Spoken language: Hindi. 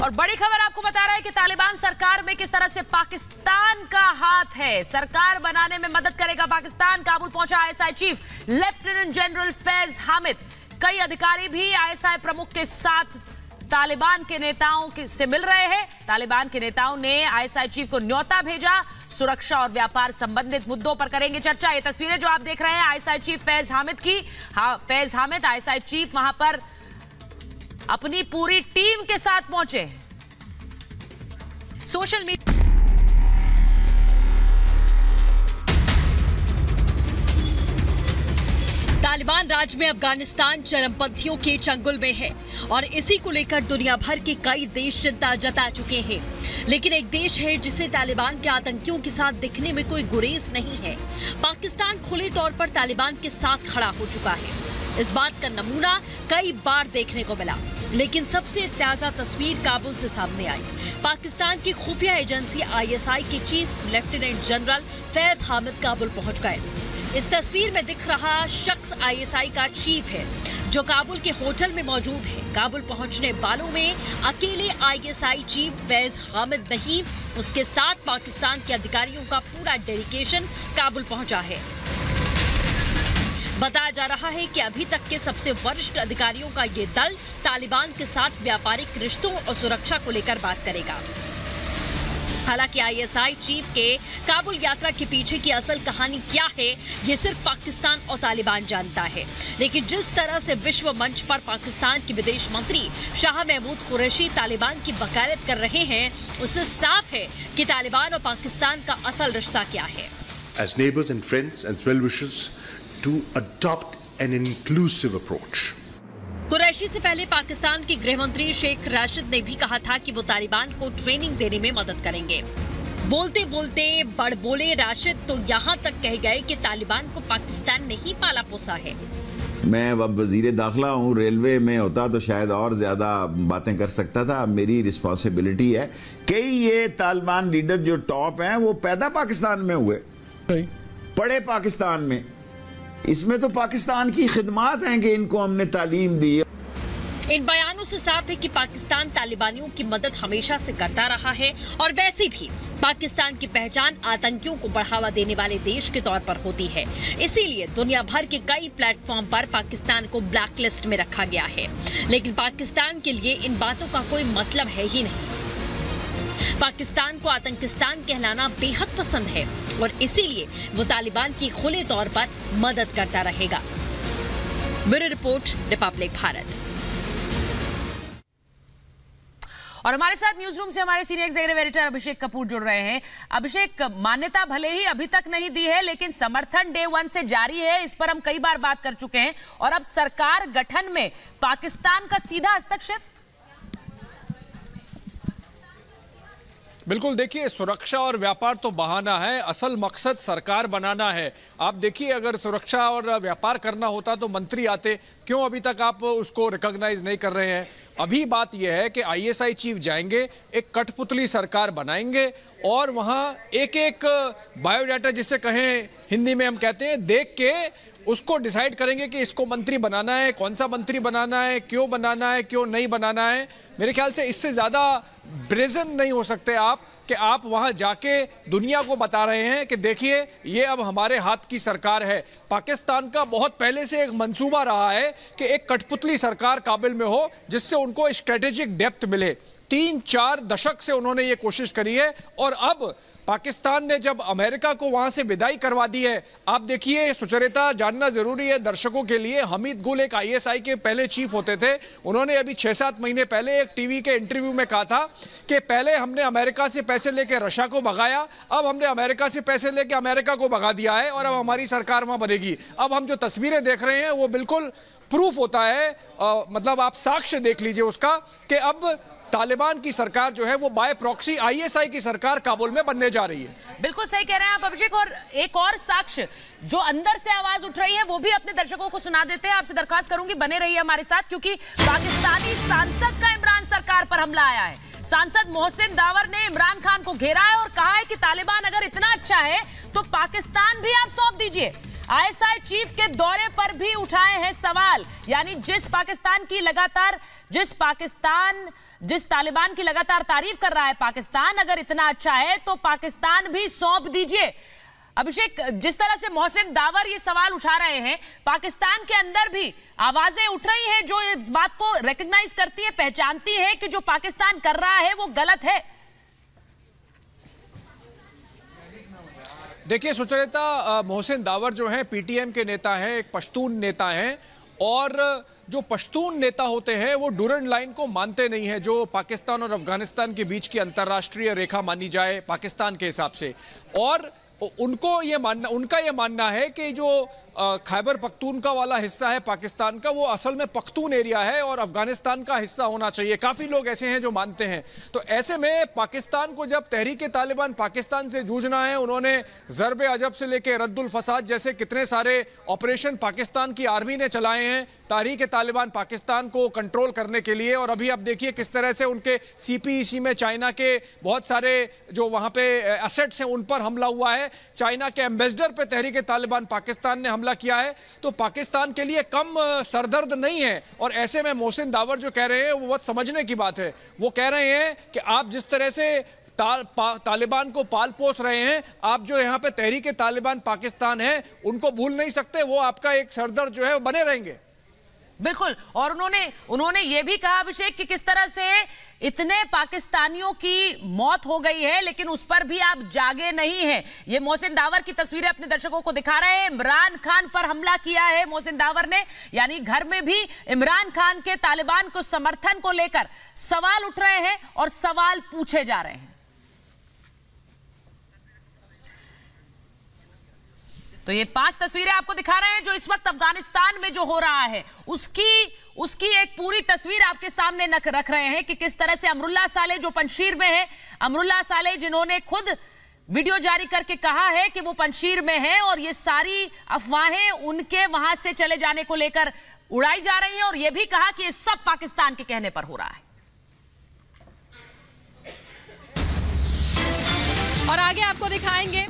और बड़ी खबर आपको बता रहा है कि तालिबान सरकार में किस तरह से पाकिस्तान का हाथ है। सरकार बनाने में मदद करेगा पाकिस्तान। काबुल पहुंचा ISI chief lieutenant general Faiz Hamid. कई अधिकारी भी आईएसआई प्रमुख के साथ तालिबान के नेताओं से मिल रहे हैं। तालिबान के नेताओं ने आईएसआई चीफ को न्योता भेजा। सुरक्षा और व्यापार संबंधित मुद्दों पर करेंगे चर्चा। ये तस्वीरें जो आप देख रहे हैं आईएसआई चीफ फैज हामिद की। फैज हामिद आईएसआई चीफ वहां पर अपनी पूरी टीम के साथ पहुंचे। सोशल मीडिया तालिबान राज में अफगानिस्तान चरमपंथियों के चंगुल में है और इसी को लेकर दुनिया भर के कई देश चिंता जता चुके हैं। लेकिन एक देश है जिसे तालिबान के आतंकियों के साथ दिखने में कोई गुरेज नहीं है। पाकिस्तान खुले तौर पर तालिबान के साथ खड़ा हो चुका है। इस बात का नमूना कई बार देखने को मिला, लेकिन सबसे ताजा तस्वीर काबुल से सामने आई। पाकिस्तान की खुफिया एजेंसी आईएसआई के chief lieutenant general Faiz Hamid Kabul पहुंच गए। इस तस्वीर में दिख रहा शख्स आईएसआई का चीफ है जो काबुल के होटल में मौजूद है। काबुल पहुंचने वालों में अकेले आईएसआई चीफ फैज हामिद नहीं, उसके साथ पाकिस्तान के अधिकारियों का पूरा डेलीगेशन काबुल पहुंचा है। बताया जा रहा है कि अभी तक के सबसे वरिष्ठ अधिकारियों का ये दल तालिबान के साथ व्यापारिक रिश्तों और सुरक्षा को लेकर बात करेगा। हालांकि आईएसआई चीफ के काबुल यात्रा के पीछे की असल कहानी क्या है, ये सिर्फ पाकिस्तान और तालिबान जानता है। लेकिन जिस तरह से विश्व मंच पर पाकिस्तान के विदेश मंत्री शाह महमूद कुरैशी तालिबान की वकालत कर रहे हैं, उससे साफ है कि तालिबान और पाकिस्तान का असल रिश्ता क्या है। As neighbors and friends and well-wishers to adopt an inclusive approach. Qureshi से पहले पाकिस्तान के गृह मंत्री शेख राशिद ने भी कहा था कि वो तालिबान को ट्रेनिंग देने में मदद करेंगे। बोलते बोलते बड़बोले राशिद तो यहाँ तक कह गए कि तालिबान को पाकिस्तान ने ही पाला पोसा है। मैं अब वजीर दाखिला हूँ, रेलवे में होता तो शायद और ज्यादा बातें कर सकता था। मेरी रिस्पॉन्सिबिलिटी है कि ये तालिबान लीडर जो टॉप हैं वो पैदा पाकिस्तान में हुए, पढ़े पाकिस्तान में। इसमें तो पाकिस्तान की खिदमत हैं कि इनको हमने तालीम दी है। इन बयानों से साफ है कि पाकिस्तान तालिबानियों की मदद हमेशा से करता रहा है और वैसे भी पाकिस्तान की पहचान आतंकियों को बढ़ावा देने वाले देश के तौर पर होती है। इसीलिए दुनिया भर के कई प्लेटफॉर्म पर पाकिस्तान को ब्लैकलिस्ट में रखा गया है। लेकिन पाकिस्तान के लिए इन बातों का कोई मतलब है ही नहीं। पाकिस्तान को आतंकिस्तान कहलाना बेहद पसंद है और इसीलिए वो तालिबान की खुले तौर पर मदद करता रहेगा। Bureau report, Republic Bharat. और हमारे साथ न्यूज रूम से हमारे senior executive editor Abhishek Kapoor जुड़ रहे हैं। अभिषेक, मान्यता भले ही अभी तक नहीं दी है, लेकिन समर्थन डे 1 से जारी है। इस पर हम कई बार बात कर चुके हैं। और अब सरकार गठन में पाकिस्तान का सीधा हस्तक्षेप। बिल्कुल, देखिए, सुरक्षा और व्यापार तो बहाना है, असल मकसद सरकार बनाना है। आप देखिए, अगर सुरक्षा और व्यापार करना होता तो मंत्री आते, क्यों अभी तक आप उसको रिकॉग्नाइज नहीं कर रहे हैं? अभी बात यह है कि आईएसआई चीफ जाएंगे, एक कठपुतली सरकार बनाएंगे और वहां एक एक बायोडाटा, जिसे कहें हिंदी में हम कहते हैं, देख के उसको डिसाइड करेंगे कि इसको मंत्री बनाना है, कौन सा मंत्री बनाना है, क्यों बनाना है, क्यों नहीं बनाना है। मेरे ख्याल से इससे ज़्यादा ब्रेजन नहीं हो सकते आप कि आप वहां जाके दुनिया को बता रहे हैं कि देखिए ये अब हमारे हाथ की सरकार है। पाकिस्तान का बहुत पहले से एक मंसूबा रहा है कि एक कठपुतली सरकार काबिल में हो जिससे उनको स्ट्रेटेजिक डेप्थ मिले। 3-4 दशक से उन्होंने ये कोशिश करी है और अब पाकिस्तान ने जब अमेरिका को वहां से विदाई करवा दी है, आप देखिए, सुचरिता, जानना जरूरी है दर्शकों के लिए, हमीद गुल एक आईएसआई के पहले चीफ होते थे। उन्होंने अभी 6-7 महीने पहले एक टीवी के इंटरव्यू में कहा था कि पहले हमने अमेरिका से पैसे लेके रशिया को भगाया, अब हमने अमेरिका से पैसे लेके अमेरिका को भगा दिया है और अब हमारी सरकार वहां बनेगी। अब हम जो तस्वीरें देख रहे हैं वो बिल्कुल प्रूफ होता है, मतलब आप साक्ष्य देख लीजिए उसका कि अब तालिबान की सरकार जो है वो बाय प्रॉक्सी आईएसआई की सरकार काबुल में बनने जा रही है। बिल्कुल सही कह रहे हैं आप अभिषेक। और एक और साक्ष्य जो अंदर से आवाज उठ रही है वो भी अपने दर्शकों को सुना देते हैं। आपसे दरखास्त करूंगी, बने रहिए हमारे साथ, क्योंकि पाकिस्तानी सांसद का इमरान सरकार पर हमला आया है। सांसद मोहसिन दावर ने इमरान खान को घेरा है और कहा है कि तालिबान अगर इतना अच्छा है तो पाकिस्तान भी आप सौंप दीजिए। आईएसआई चीफ के दौरे पर भी उठाए हैं सवाल। यानी जिस तालिबान की लगातार तारीफ कर रहा है पाकिस्तान, अगर इतना अच्छा है तो पाकिस्तान भी सौंप दीजिए। अभिषेक, जिस तरह से मोहसिन दावर ये सवाल उठा रहे हैं, पाकिस्तान के अंदर भी आवाजें उठ रही हैं जो इस बात को रिकॉग्नाइज करती है, पहचानती है कि जो पाकिस्तान कर रहा है वो गलत है। देखिए सुचरिता, मोहसिन दावर जो हैं पीटीएम के नेता हैं, एक पश्तून नेता हैं, और जो पश्तून नेता होते हैं वो डूरंड लाइन को मानते नहीं हैं, जो पाकिस्तान और अफगानिस्तान के बीच की अंतर्राष्ट्रीय रेखा मानी जाए पाकिस्तान के हिसाब से। और उनका ये मानना है कि जो खैबर पख्तूनख्वा वाला हिस्सा है पाकिस्तान का, वो असल में पख्तून एरिया है और अफगानिस्तान का हिस्सा होना चाहिए। काफ़ी लोग ऐसे हैं जो मानते हैं। तो ऐसे में पाकिस्तान को जब तहरीक तालिबान पाकिस्तान से जूझना है, उन्होंने ज़रब अजब से लेकर रद्दुल फसाद जैसे कितने सारे ऑपरेशन पाकिस्तान की आर्मी ने चलाए हैं तहरीक तालिबान पाकिस्तान को कंट्रोल करने के लिए। और अभी आप देखिए किस तरह से उनके सीपीईसी में चाइना के बहुत सारे जो वहाँ पे एसेट्स हैं उन पर हमला हुआ है। चाइना के एम्बेसडर पे तहरीक तालिबान पाकिस्तान ने हमला किया है। तो पाकिस्तान के लिए कम सरदर्द नहीं है। और ऐसे में मोहसिन दावर जो कह रहे हैं वो बहुत समझने की बात है। वो कह रहे हैं कि आप जिस तरह से तालिबान को पाल पोस रहे हैं, आप जो यहाँ पे तहरीक तालिबान पाकिस्तान है उनको भूल नहीं सकते। वो आपका एक सरदर्द जो है वो बने रहेंगे। बिल्कुल। और उन्होंने ये भी कहा अभिषेक कि किस तरह से इतने पाकिस्तानियों की मौत हो गई है लेकिन उस पर भी आप जागे नहीं हैं। ये मोहसिन दावर की तस्वीरें अपने दर्शकों को दिखा रहे हैं। इमरान खान पर हमला किया है मोहसिन दावर ने, यानी घर में भी इमरान खान के तालिबान को समर्थन को लेकर सवाल उठ रहे हैं और सवाल पूछे जा रहे हैं। तो ये 5 तस्वीरें आपको दिखा रहे हैं जो इस वक्त अफगानिस्तान में जो हो रहा है उसकी एक पूरी तस्वीर आपके सामने रख रहे हैं कि किस तरह से अमरुल्लाह सालेह जो पंजशीर में है, अमरुल्लाह सालेह जिन्होंने खुद वीडियो जारी करके कहा है कि वो पंजशीर में है और ये सारी अफवाहें उनके वहां से चले जाने को लेकर उड़ाई जा रही हैं, और ये भी कहा कि ये सब पाकिस्तान के कहने पर हो रहा है। और आगे आपको दिखाएंगे